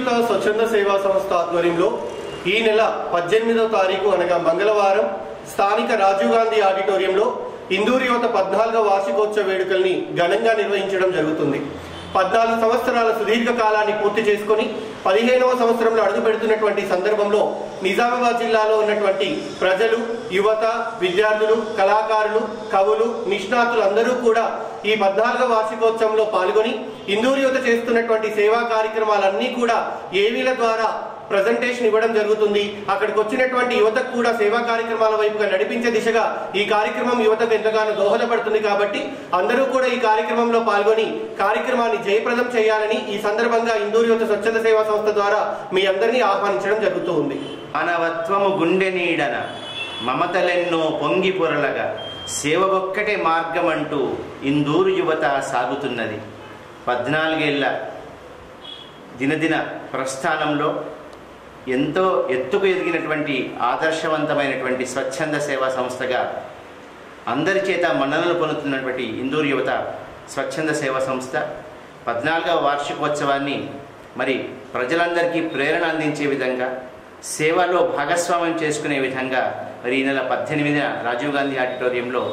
యువత స్వచ్ఛంద సేవా సంస్థ ఆధ్వర్యంలో ఈ నెల 18వ తారీఖు అనగా మంగళవారం స్థానిక రాజీవ్ గాంధీ ఆడిటోరియంలో ఇందూరు యువత 14వ వార్షికోత్సవ వేడుకల్ని ఘనంగా నిర్వహించడం జరుగుతుంది. 14 సంవత్సరాల సుదీర్ఘ కాలాన్ని పూర్తి చేసుకుని 15వ సంవత్సరంలో అడుగు పెడుతున్నటువంటి సందర్భంలో నిజామాబాద్ జిల్లాలో ఉన్నటువంటి ప్రజలు, యువత, విద్యార్థులు, కళాకారులు, కవులు, నిష్ణాతులు అందరూ కూడా ఈ 14వ వార్షికోత్సవంలో పాల్గొని ఇందూరు యువత చేస్తున్నటువంటి సేవా కార్యక్రమాలన్నీ కూడా ఏవీల ద్వారా ప్రజెంటేషన్ ఇవ్వడం జరుగుతుంది. అక్కడికి వచ్చినటువంటి యువతకు కూడా సేవా కార్యక్రమాల వైపుగా నడిపించే దిశగా ఈ కార్యక్రమం యువతకు ఎంతగానో దోహదపడుతుంది. కాబట్టి అందరూ కూడా ఈ కార్యక్రమంలో పాల్గొని కార్యక్రమాన్ని జయప్రదం చేయాలని ఈ సందర్భంగా ఇందూరు యువత స్వచ్ఛంద సేవా సంస్థ ద్వారా మీ అందరినీ ఆహ్వానించడం జరుగుతూ ఉంది. మానవత్వము గుండె నీడన మమతలెన్నో పొంగి పొరలగా సేవ ఒక్కటే మార్గం అంటూ ఇందూరు యువత సాగుతున్నది. 14 ఏళ్ల దినదిన ప్రస్థానంలో ఎంతో ఎత్తుకు ఎదిగినటువంటి ఆదర్శవంతమైనటువంటి స్వచ్ఛంద సేవా సంస్థగా అందరి చేత మన్ననలు పొందుతున్నటువంటి ఇందూరు యువత స్వచ్ఛంద సేవా సంస్థ 14వ వార్షికోత్సవాన్ని మరి ప్రజలందరికీ ప్రేరణ అందించే విధంగా, సేవలో భాగస్వామ్యం చేసుకునే విధంగా మరి ఈ నెల 18న రాజీవ్ గాంధీ ఆడిటోరియంలో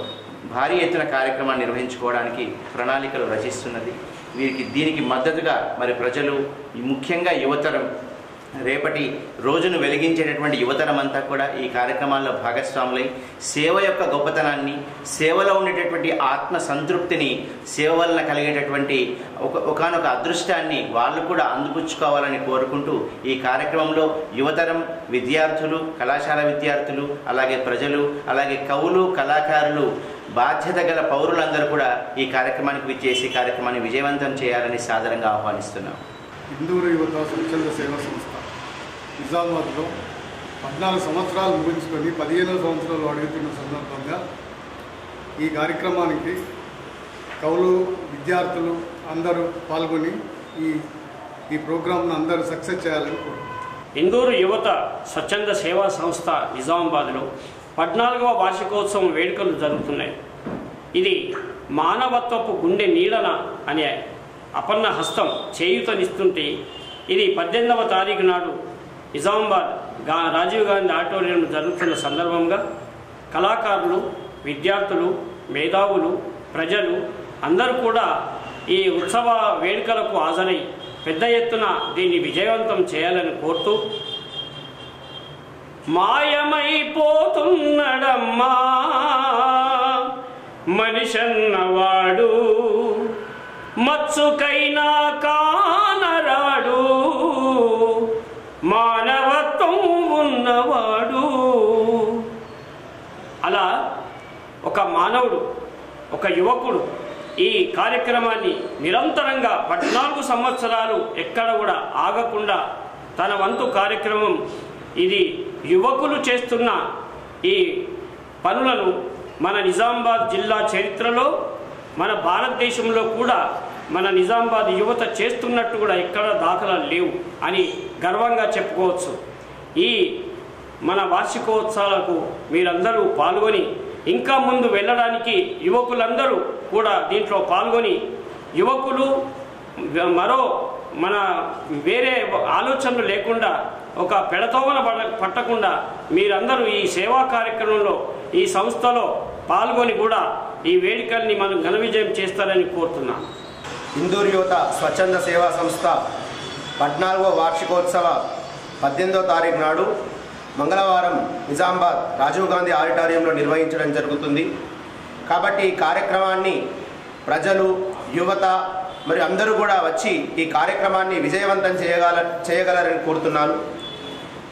భారీ ఎత్తున కార్యక్రమాన్ని నిర్వహించుకోవడానికి ప్రణాళికలు రచిస్తున్నది. దీనికి మద్దతుగా మరి ప్రజలు, ముఖ్యంగా యువతరం, రేపటి రోజును వెలిగించేటటువంటి యువతరం అంతా కూడా ఈ కార్యక్రమాల్లో భాగస్వాములై సేవ యొక్క గొప్పతనాన్ని, సేవలో ఉండేటటువంటి ఆత్మ సంతృప్తిని, సేవ వలన కలిగేటటువంటి ఒకనొక అదృష్టాన్ని వాళ్ళు కూడా అందిపుచ్చుకోవాలని కోరుకుంటూ ఈ కార్యక్రమంలో యువతరం, విద్యార్థులు, కళాశాల విద్యార్థులు, అలాగే ప్రజలు, అలాగే కవులు, కళాకారులు, బాధ్యత గల పౌరులందరూ కూడా ఈ కార్యక్రమానికి విచ్చేసి కార్యక్రమాన్ని విజయవంతం చేయాలని సాదరంగా ఆహ్వానిస్తున్నాం. ఇందూరు యువత స్వచ్ఛంద సేవా సంస్థ నిజామాబాద్లో 14 సంవత్సరాలు ముగించుకొని 15వ సంవత్సరాలు అడుగుతున్న సందర్భంగా ఈ కార్యక్రమానికి కవులు, విద్యార్థులు అందరూ పాల్గొని ఈ ప్రోగ్రామ్ను అందరూ సక్సెస్ చేయాలని కోరుకుంటున్నాను. ఇందూరు యువత స్వచ్ఛంద సేవా సంస్థ నిజామాబాద్లో 14వ వార్షికోత్సవం వేడుకలు జరుగుతున్నాయి. ఇది మానవత్వపు గుండె నీడన అనే అపన్న హస్తం చేయూతనిస్తుంటే ఇది 18వ తారీఖు నాడు నిజామాబాద్ రాజీవ్ గాంధీ ఆడిటోరియంలో జరుగుతున్న సందర్భంగా కళాకారులు, విద్యార్థులు, మేధావులు, ప్రజలు అందరూ కూడా ఈ ఉత్సవ వేడుకలకు హాజరై పెద్ద ఎత్తున దీన్ని విజయవంతం చేయాలని కోరుతూ, మాయమైపోతున్నడమ్మా మనిషన్నవాడు, మచ్చుకైనా కానరాడు, మానవత్వం ఉన్నవాడు. అలా ఒక మానవుడు, ఒక యువకుడు ఈ కార్యక్రమాన్ని నిరంతరంగా 14 సంవత్సరాలు ఎక్కడ కూడా ఆగకుండా తన వంతు కార్యక్రమం, ఇది యువకులు చేస్తున్న ఈ పనులను మన నిజామాబాద్ జిల్లా చరిత్రలో, మన భారతదేశంలో కూడా మన నిజామాబాద్ యువత చేస్తున్నట్టు కూడా ఎక్కడ దాఖలాలు లేవు అని గర్వంగా చెప్పుకోవచ్చు. ఈ మన వార్షికోత్సవాలకు మీరందరూ పాల్గొని ఇంకా ముందు వెళ్ళడానికి యువకులందరూ కూడా దీంట్లో పాల్గొని, యువకులు మరో మన వేరే ఆలోచనలు లేకుండా ఒక పెడతోవన పట్టకుండా మీరందరూ ఈ సేవా కార్యక్రమంలో ఈ సంస్థలో పాల్గొని కూడా ఈ వేడుకల్ని మనం ఘన విజయం చేస్తారని కోరుతున్నాను. ఇందూరు యువత స్వచ్ఛంద సేవా సంస్థ 14వ వార్షికోత్సవ 18వ తారీఖు నాడు మంగళవారం నిజామాబాద్ రాజీవ్ గాంధీ ఆడిటోరియంలో నిర్వహించడం జరుగుతుంది. కాబట్టి ఈ కార్యక్రమాన్ని ప్రజలు, యువత మరి అందరూ కూడా వచ్చి ఈ కార్యక్రమాన్ని విజయవంతం చేయగలరని కోరుతున్నాను.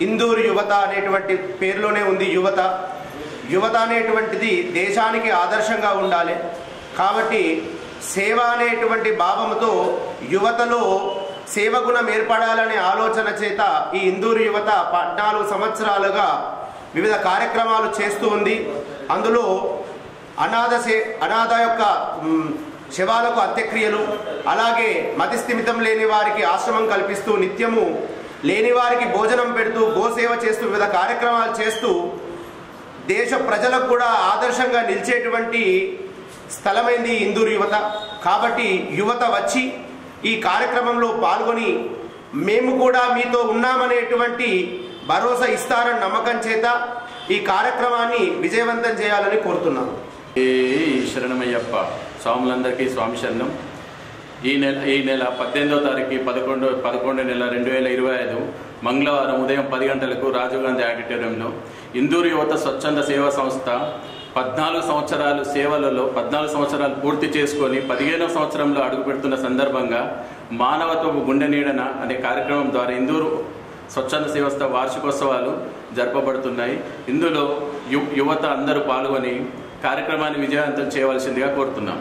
ఇందూరు యువత అనేటువంటి పేరులోనే ఉంది యువత. యువత అనేటువంటిది దేశానికి ఆదర్శంగా ఉండాలి. కాబట్టి సేవ అనేటువంటి భావంతో యువతలో సేవగుణం ఏర్పడాలనే ఆలోచన చేత ఈ ఇందూరు యువత 14 సంవత్సరాలుగా వివిధ కార్యక్రమాలు చేస్తూ ఉంది. అందులో అనాథ యొక్క శవాలకు అంత్యక్రియలు, అలాగే మతిస్థిమితం లేని వారికి ఆశ్రమం కల్పిస్తూ, నిత్యము లేని వారికి భోజనం పెడుతూ, గోసేవ చేస్తూ వివిధ కార్యక్రమాలు చేస్తూ దేశ ప్రజలకు కూడా ఆదర్శంగా నిలిచేటువంటి స్థలమైంది ఇందూరు యువత. కాబట్టి యువత వచ్చి ఈ కార్యక్రమంలో పాల్గొని మేము కూడా మీతో ఉన్నామనేటువంటి భరోసా ఇస్తారని నమ్మకం చేత ఈ కార్యక్రమాన్ని విజయవంతం చేయాలని కోరుతున్నాను. శరణమయ్యప్ప స్వాములందరికీ స్వామి శరణం. ఈ నెల 18వ తారీఖు 11 నెల 2025 మంగళవారం ఉదయం 10 గంటలకు రాజీవ్ గాంధీ ఆడిటోరియంలో ఇందూరు యువత స్వచ్ఛంద సేవా సంస్థ 14 సంవత్సరాలు సేవలలో 14 సంవత్సరాలు పూర్తి చేసుకొని 15వ సంవత్సరంలో అడుగుపెడుతున్న సందర్భంగా మానవత్వపు గుండె నీడన అనే కార్యక్రమం ద్వారా ఇందూరు స్వచ్ఛంద సేవస్థ వార్షికోత్సవాలు జరపబడుతున్నాయి. ఇందులో యువత అందరూ పాల్గొని కార్యక్రమాన్ని విజయవంతం చేయవలసిందిగా కోరుతున్నాం.